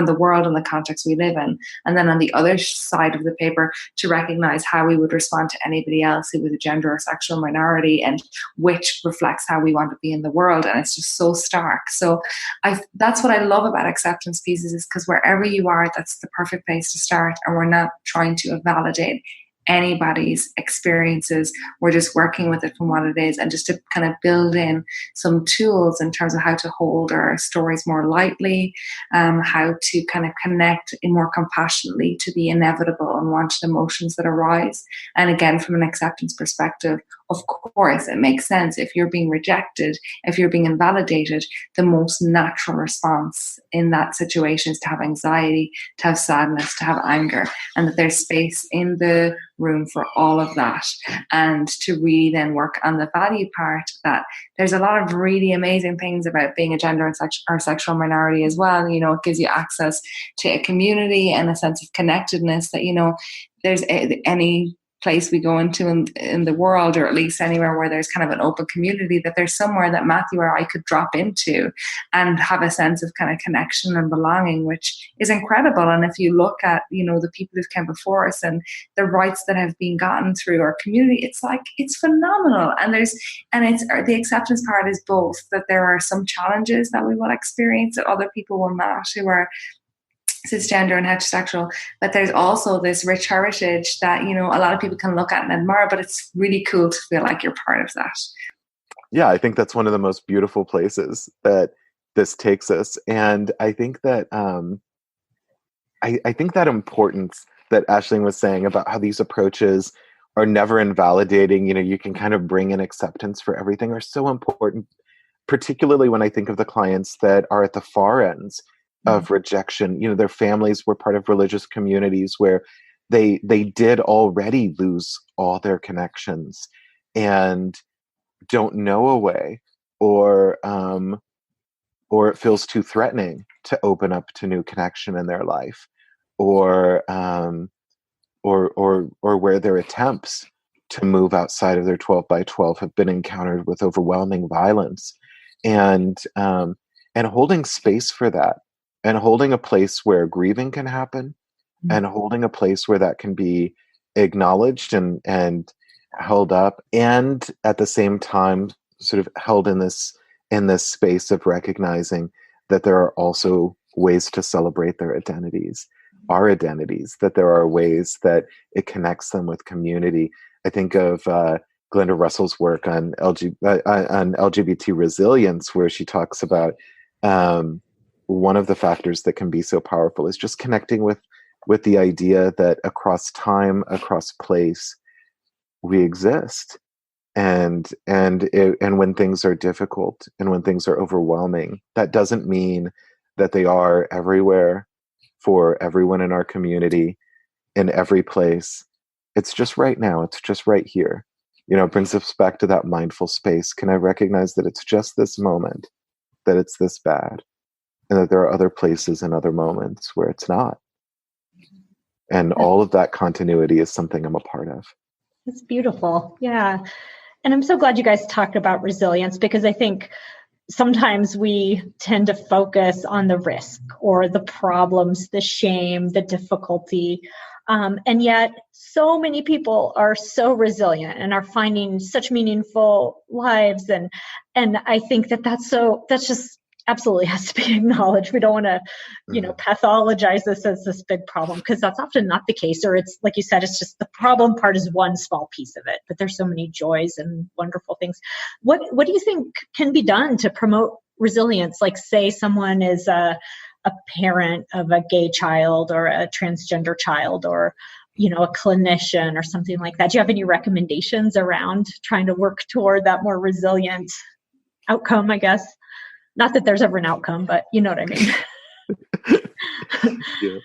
the world and the context we live in. And then on the other side of the paper, to recognize how we would respond to anybody else who was a gender or sexual minority, and which reflects how we want to be in the world. And it's just so stark. So that's what I love about acceptance pieces, is because wherever you are, that's the perfect place to start. And we're not trying to validate anybody's experiences. We're just working with it from what it is, and just to kind of build in some tools in terms of how to hold our stories more lightly, how to kind of connect in more compassionately to the inevitable, unwanted emotions that arise. And again, from an acceptance perspective, of course, it makes sense if you're being rejected, if you're being invalidated, the most natural response in that situation is to have anxiety, to have sadness, to have anger, and that there's space in the room for all of that. And to really then work on the value part, that there's a lot of really amazing things about being a gender and sexual minority as well. You know, it gives you access to a community and a sense of connectedness that, you know, there's any place we go into in the world, or at least anywhere where there's kind of an open community, that there's somewhere that Matthew or I could drop into and have a sense of kind of connection and belonging, which is incredible. And if you look at, you know, the people who've come before us and the rights that have been gotten through our community, it's like, it's phenomenal. And it's the acceptance part is both that there are some challenges that we will experience that other people will not, who are cisgender and heterosexual, but there's also this rich heritage that, you know, a lot of people can look at and admire, but it's really cool to feel like you're part of that. Yeah, I think that's one of the most beautiful places that this takes us. And I think that I think that importance that Aisling was saying about how these approaches are never invalidating, you know, you can kind of bring in acceptance for everything, are so important, particularly when I think of the clients that are at the far ends of rejection. You know, their families were part of religious communities where they did already lose all their connections and don't know a way, or it feels too threatening to open up to new connection in their life, or where their attempts to move outside of their 12 by 12 have been encountered with overwhelming violence, and holding space for that, and holding a place where grieving can happen, and holding a place where that can be acknowledged and held up, and at the same time sort of held in this space of recognizing that there are also ways to celebrate their identities, our identities, that there are ways that it connects them with community. I think of Glenda Russell's work on LGBT resilience, where she talks about one of the factors that can be so powerful is just connecting with the idea that across time, across place, we exist. And when things are difficult and when things are overwhelming, that doesn't mean that they are everywhere for everyone in our community, in every place. It's just right now. It's just right here. You know, it brings us back to that mindful space. Can I recognize that it's just this moment, that it's this bad, and that there are other places and other moments where it's not? And all of that continuity is something I'm a part of. That's beautiful. Yeah. And I'm so glad you guys talked about resilience, because I think sometimes we tend to focus on the risk or the problems, the shame, the difficulty. And yet so many people are so resilient and are finding such meaningful lives. And I think that's just absolutely has to be acknowledged. We don't want to, pathologize this as this big problem, because that's often not the case. Or it's like you said, it's just the problem part is one small piece of it, but there's so many joys and wonderful things. What do you think can be done to promote resilience? Like, say someone is a parent of a gay child or a transgender child, or a clinician or something like that. Do you have any recommendations around trying to work toward that more resilient outcome, I guess? Not that there's ever an outcome, but you know what I mean. Yeah.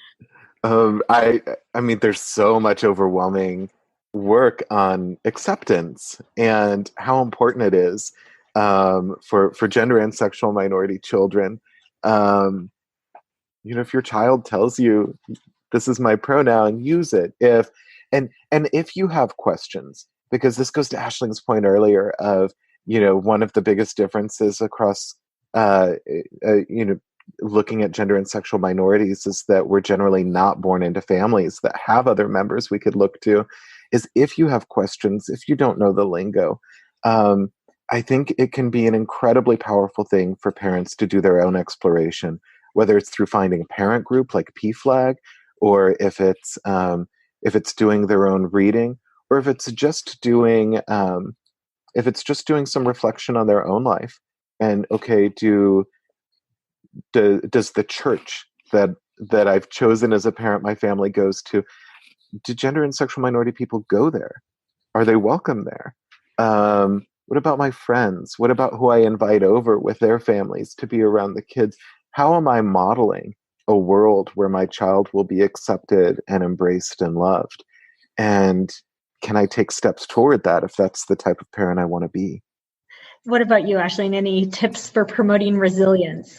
I mean, there's so much overwhelming work on acceptance and how important it is for gender and sexual minority children. If your child tells you, this is my pronoun, use it. If you have questions, because this goes to Aisling's point earlier of, one of the biggest differences across looking at gender and sexual minorities is that we're generally not born into families that have other members we could look to. Is if you have questions, if you don't know the lingo, I think it can be an incredibly powerful thing for parents to do their own exploration, whether it's through finding a parent group like PFLAG, or if it's if it's doing their own reading, or if it's just doing some reflection on their own life. And okay, does the church that I've chosen as a parent my family goes to, do gender and sexual minority people go there? Are they welcome there? What about my friends? What about who I invite over with their families to be around the kids? How am I modeling a world where my child will be accepted and embraced and loved? And can I take steps toward that if that's the type of parent I want to be? What about you, Aisling? Any tips for promoting resilience?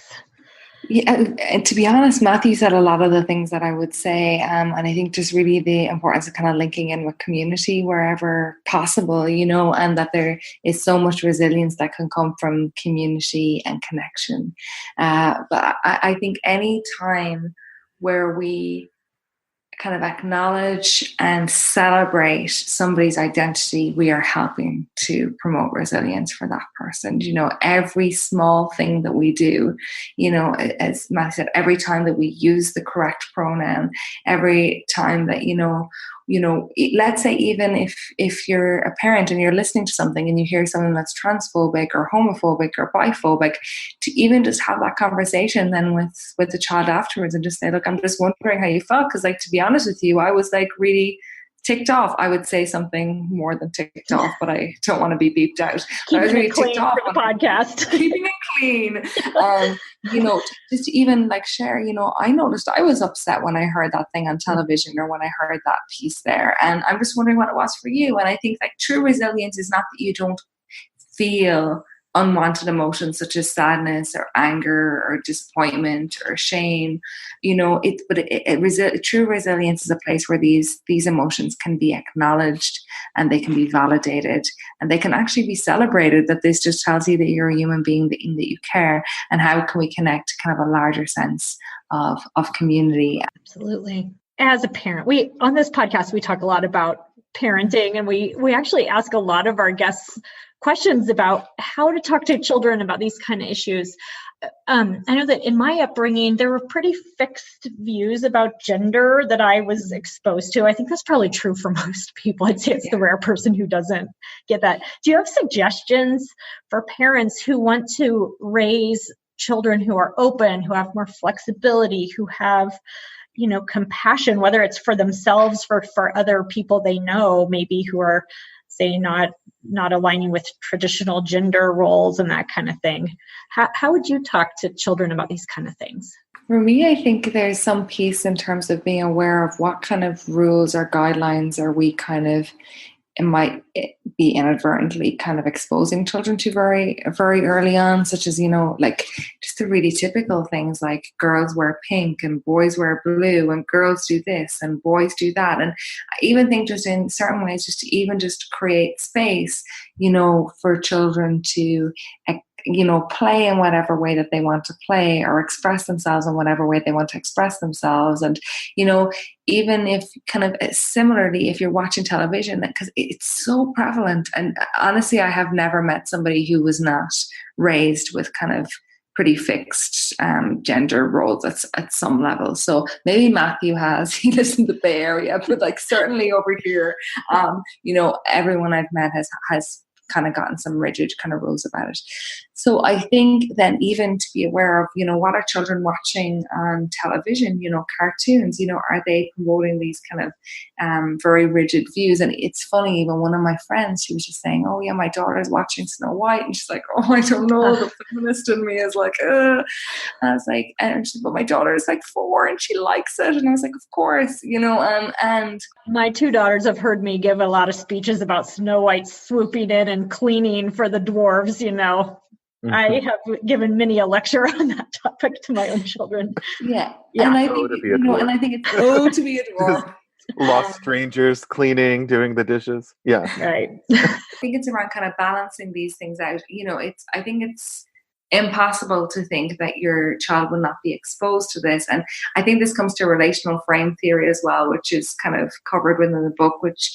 Yeah, and to be honest, Matthew said a lot of the things that I would say, and I think just really the importance of kind of linking in with community wherever possible, and that there is so much resilience that can come from community and connection. But I think any time where we kind of acknowledge and celebrate somebody's identity, we are helping to promote resilience for that person. Every small thing that we do, as Matt said, every time that we use the correct pronoun, every time that, let's say even if you're a parent and you're listening to something and you hear something that's transphobic or homophobic or biphobic, to even just have that conversation then with the child afterwards and just say, look, I'm just wondering how you felt, because to be honest with you, I was really ticked off. I would say something more than ticked off, but I don't want to be beeped out. Keeping I was really it clean ticked off for the podcast. Keeping it clean. Just to even share, I noticed I was upset when I heard that thing on television or when I heard that piece there. And I'm just wondering what it was for you. And I think true resilience is not that you don't feel unwanted emotions such as sadness or anger or disappointment or shame, true resilience is a place where these emotions can be acknowledged and they can be validated and they can actually be celebrated, that this just tells you that you're a human being, that you care, and how can we connect to kind of a larger sense of community. Absolutely. As a parent, on this podcast, we talk a lot about parenting, and we actually ask a lot of our guests questions about how to talk to children about these kind of issues. I know that in my upbringing, there were pretty fixed views about gender that I was exposed to. I think that's probably true for most people. I'd say it's the rare person who doesn't get that. Do you have suggestions for parents who want to raise children who are open, who have more flexibility, who have compassion, whether it's for themselves or for other people they know, maybe who are, say, not aligning with traditional gender roles and that kind of thing? How would you talk to children about these kind of things? For me, I think there's some piece in terms of being aware of what kind of rules or guidelines are we it might be inadvertently kind of exposing children to very, very early on, such as, just the really typical things like girls wear pink and boys wear blue and girls do this and boys do that. And I even think just in certain ways, just to even just create space, for children to play in whatever way that they want to play or express themselves in whatever way they want to express themselves. And, even if kind of similarly, if you're watching television, because it's so prevalent. And honestly, I have never met somebody who was not raised with kind of pretty fixed gender roles at some level. So maybe Matthew he lives in the Bay Area, but certainly over here, everyone I've met has kind of gotten some rigid kind of rules about it. So I think then even to be aware of, what are children watching on television, cartoons, are they promoting these kind of very rigid views? And it's funny, even one of my friends, she was just saying, oh yeah, my daughter's watching Snow White. And she's like, oh, I don't know. The feminist in me is like, I was like, and she's, but my daughter is 4 and she likes it. And I was like, of course, and my 2 daughters have heard me give a lot of speeches about Snow White swooping in and cleaning for the dwarves, Mm-hmm. I have given many a lecture on that topic to my own children. Yeah. And I think, it's to be a dwarf. Lost strangers cleaning, doing the dishes. Yeah. Right. I think it's around kind of balancing these things out. I think it's impossible to think that your child will not be exposed to this. And I think this comes to relational frame theory as well, which is kind of covered within the book, which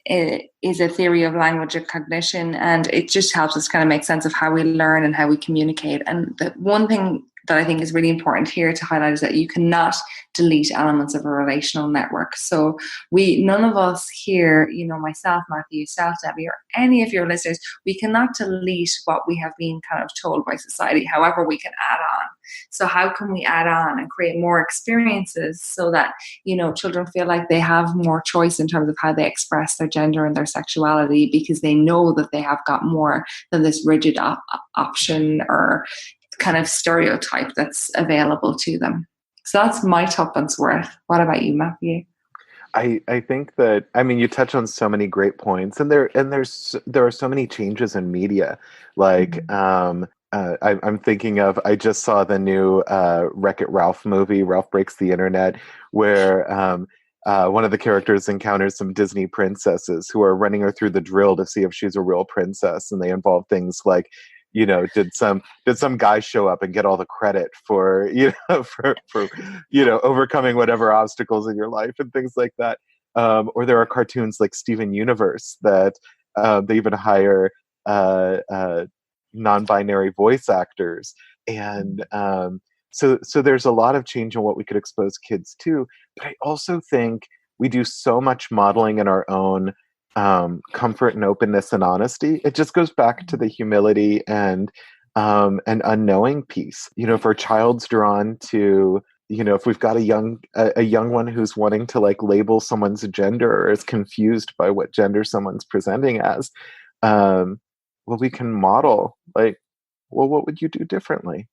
is a theory of language and cognition, and it just helps us kind of make sense of how we learn and how we communicate. And the one thing that I think is really important here to highlight is that you cannot delete elements of a relational network. So none of us here, myself, Matthew, yourself, Debbie, or any of your listeners, we cannot delete what we have been kind of told by society. However, we can add on. So how can we add on and create more experiences so that, children feel like they have more choice in terms of how they express their gender and their sexuality, because they know that they have got more than this rigid option or kind of stereotype that's available to them. So that's my tuppence worth. What about you, Matthew? I think that, you touch on so many great points, and there are so many changes in media. Like, I'm thinking of, I just saw the new Wreck-It Ralph movie, Ralph Breaks the Internet, where one of the characters encounters some Disney princesses who are running her through the drill to see if she's a real princess, and they involve things like, did some guy show up and get all the credit for overcoming whatever obstacles in your life and things like that. Or there are cartoons like Steven Universe that they even hire non-binary voice actors, and so there's a lot of change in what we could expose kids to. But I also think we do so much modeling in our own comfort and openness and honesty. It just goes back to the humility and unknowing piece. If our child's drawn to, if we've got a young one who's wanting to like label someone's gender or is confused by what gender someone's presenting as, we can model like, what would you do differently?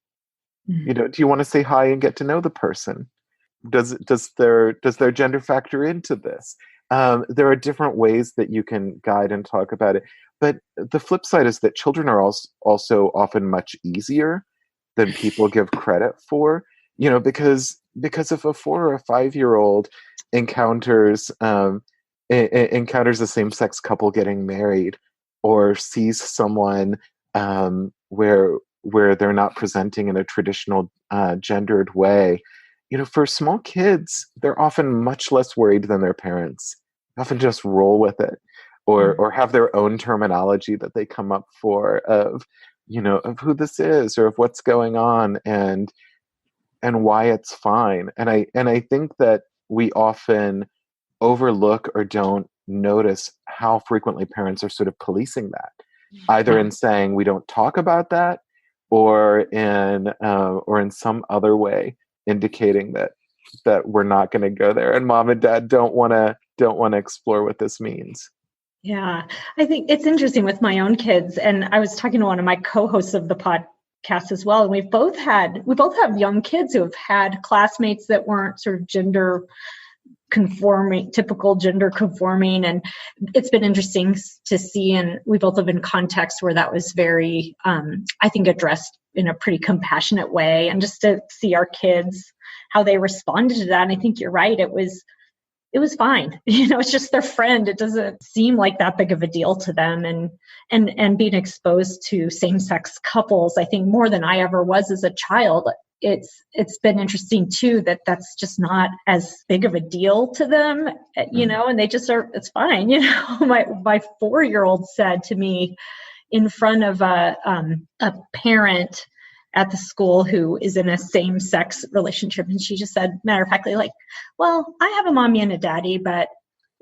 Do you want to say hi and get to know the person? Does their gender factor into this? There are different ways that you can guide and talk about it. But the flip side is that children are also often much easier than people give credit for, because if a 4 or a 5-year-old encounters a same-sex couple getting married, or sees someone where they're not presenting in a traditional gendered way, for small kids, they're often much less worried than their parents. They often just roll with it, or have their own terminology that they come up for of who this is, or of what's going on, and why it's fine. And I think that we often overlook or don't notice how frequently parents are sort of policing that, either in saying we don't talk about that, or in some other way indicating that we're not going to go there, and mom and dad don't want to explore what this means. Yeah, I think it's interesting with my own kids, and I was talking to one of my co-hosts of the podcast as well, and we both have young kids who have had classmates that weren't sort of typical gender conforming, and it's been interesting to see, and we both live in context where that was very I think addressed in a pretty compassionate way, and just to see our kids how they responded to that. And I think you're right, it was fine. It's just their friend. It doesn't seem like that big of a deal to them, and being exposed to same-sex couples, I think more than I ever was as a child, it's been interesting too that that's just not as big of a deal to them, and they just are, it's fine. My 4-year-old said to me in front of a parent at the school who is in a same-sex relationship, and she just said matter-of-factly, like, well, I have a mommy and a daddy, but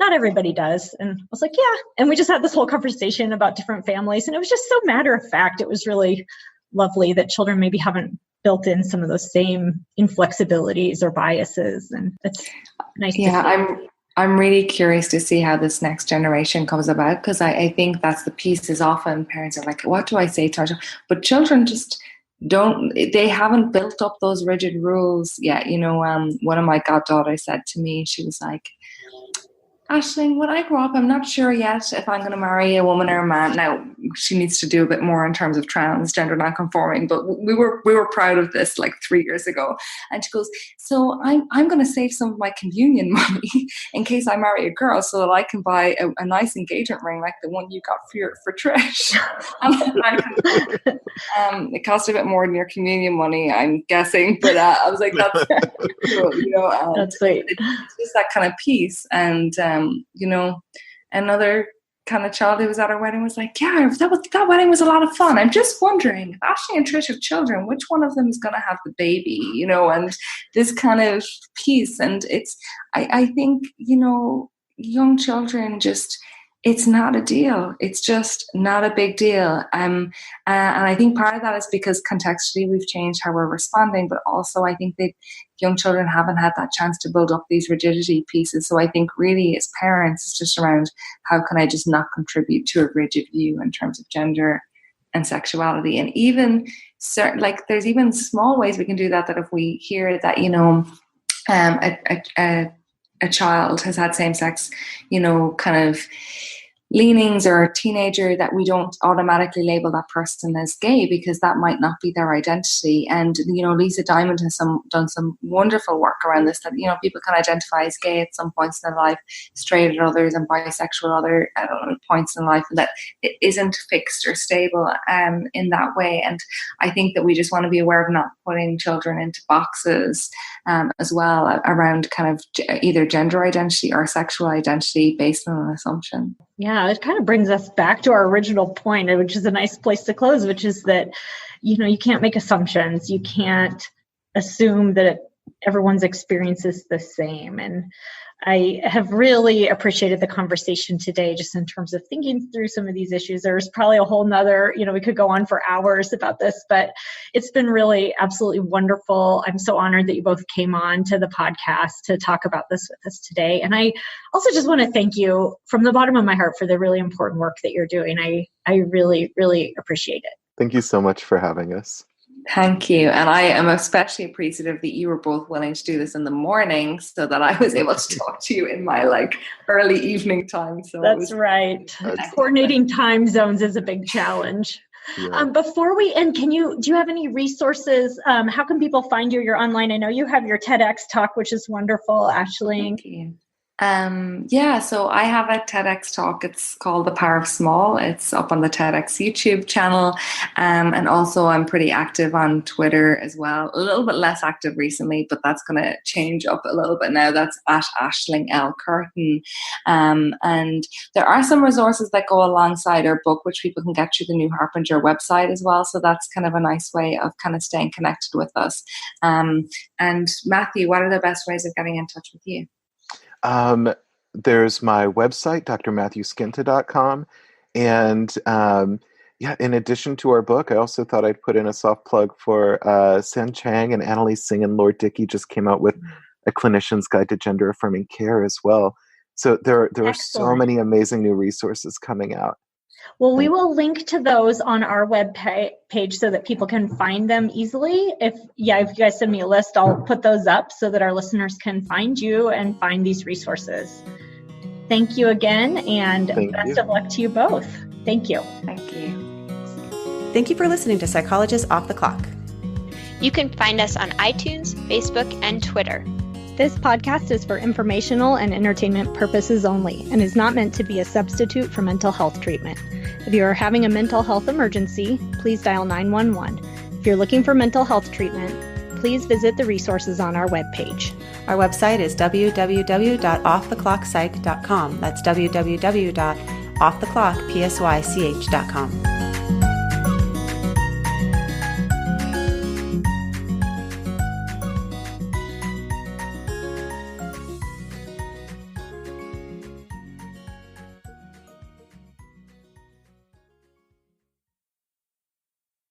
not everybody does. And I was like, yeah. And we just had this whole conversation about different families, and it was just so matter-of-fact. It was really lovely that children maybe haven't built in some of those same inflexibilities or biases, and it's nice to see. I'm really curious to see how this next generation comes about, because I think that's the piece, is often parents are like, what do I say to our child? But children just they haven't built up those rigid rules yet. One of my goddaughters said to me, she was like, Aisling, when I grow up, I'm not sure yet if I'm going to marry a woman or a man. Now, she needs to do a bit more in terms of transgender nonconforming, but we were proud of this like 3 years ago. And she goes, so I'm going to save some of my communion money in case I marry a girl, so that I can buy a nice engagement ring like the one you got for Trish. It cost a bit more than your communion money, I'm guessing, but I was like, that's cool, that's sweet. It's just that kind of piece, and another kind of child who was at our wedding was like, yeah, that wedding was a lot of fun. I'm just wondering, if Aisling and Trish have children, which one of them is going to have the baby, and this kind of piece. And I think, young children just, it's not a deal. It's just not a big deal. And I think part of that is because contextually we've changed how we're responding, but also I think that young children haven't had that chance to build up these rigidity pieces. So I think really as parents, it's just around how can I just not contribute to a rigid view in terms of gender and sexuality. And even there's even small ways we can do that if we hear that, a child has had same-sex, kind of leanings, or a teenager, that we don't automatically label that person as gay, because that might not be their identity. And, Lisa Diamond has done some wonderful work around this, that, people can identify as gay at some points in their life, straight at others, and bisexual at other points in life, and that it isn't fixed or stable in that way. And I think that we just want to be aware of not putting children into boxes as well around kind of either gender identity or sexual identity based on an assumption. Yeah, it kind of brings us back to our original point, which is a nice place to close, which is that, you can't make assumptions. You can't assume that everyone's experience is the same. And I have really appreciated the conversation today, just in terms of thinking through some of these issues. There's probably a whole nother, we could go on for hours about this, but it's been really absolutely wonderful. I'm so honored that you both came on to the podcast to talk about this with us today. And I also just want to thank you from the bottom of my heart for the really important work that you're doing. I really, really appreciate it. Thank you so much for having us. Thank you. And I am especially appreciative that you were both willing to do this in the morning, so that I was able to talk to you in my early evening time. So that's right. Coordinating time zones is a big challenge. Yeah. Before we end, do you have any resources? How can people find you? You're online. I know you have your TEDx Talk, which is wonderful, Aisling. Thank you. So I have a TEDx talk. It's called The Power of Small. It's up on the TEDx YouTube channel. And also I'm pretty active on Twitter as well. A little bit less active recently, but that's going to change up a little bit now. That's at Aisling L. Curtin. And there are some resources that go alongside our book, which people can get through the New Harbinger website as well. So that's kind of a nice way of kind of staying connected with us. And Matthew, what are the best ways of getting in touch with you? There's my website, drmatthewskinta.com. And in addition to our book, I also thought I'd put in a soft plug for Sen Chang and Annalise Singh and Lord Dickey just came out with a clinician's guide to gender-affirming care as well. So there are so many amazing new resources coming out. Well, we will link to those on our web page so that people can find them easily. If you guys send me a list, I'll put those up so that our listeners can find you and find these resources. Thank you again, and best of luck to you both. Thank you. Thank you. Thank you for listening to Psychologists Off the Clock. You can find us on iTunes, Facebook, and Twitter. This podcast is for informational and entertainment purposes only and is not meant to be a substitute for mental health treatment. If you are having a mental health emergency, please dial 911. If you're looking for mental health treatment, please visit the resources on our webpage. Our website is www.offtheclockpsych.com. That's www.offtheclockpsych.com.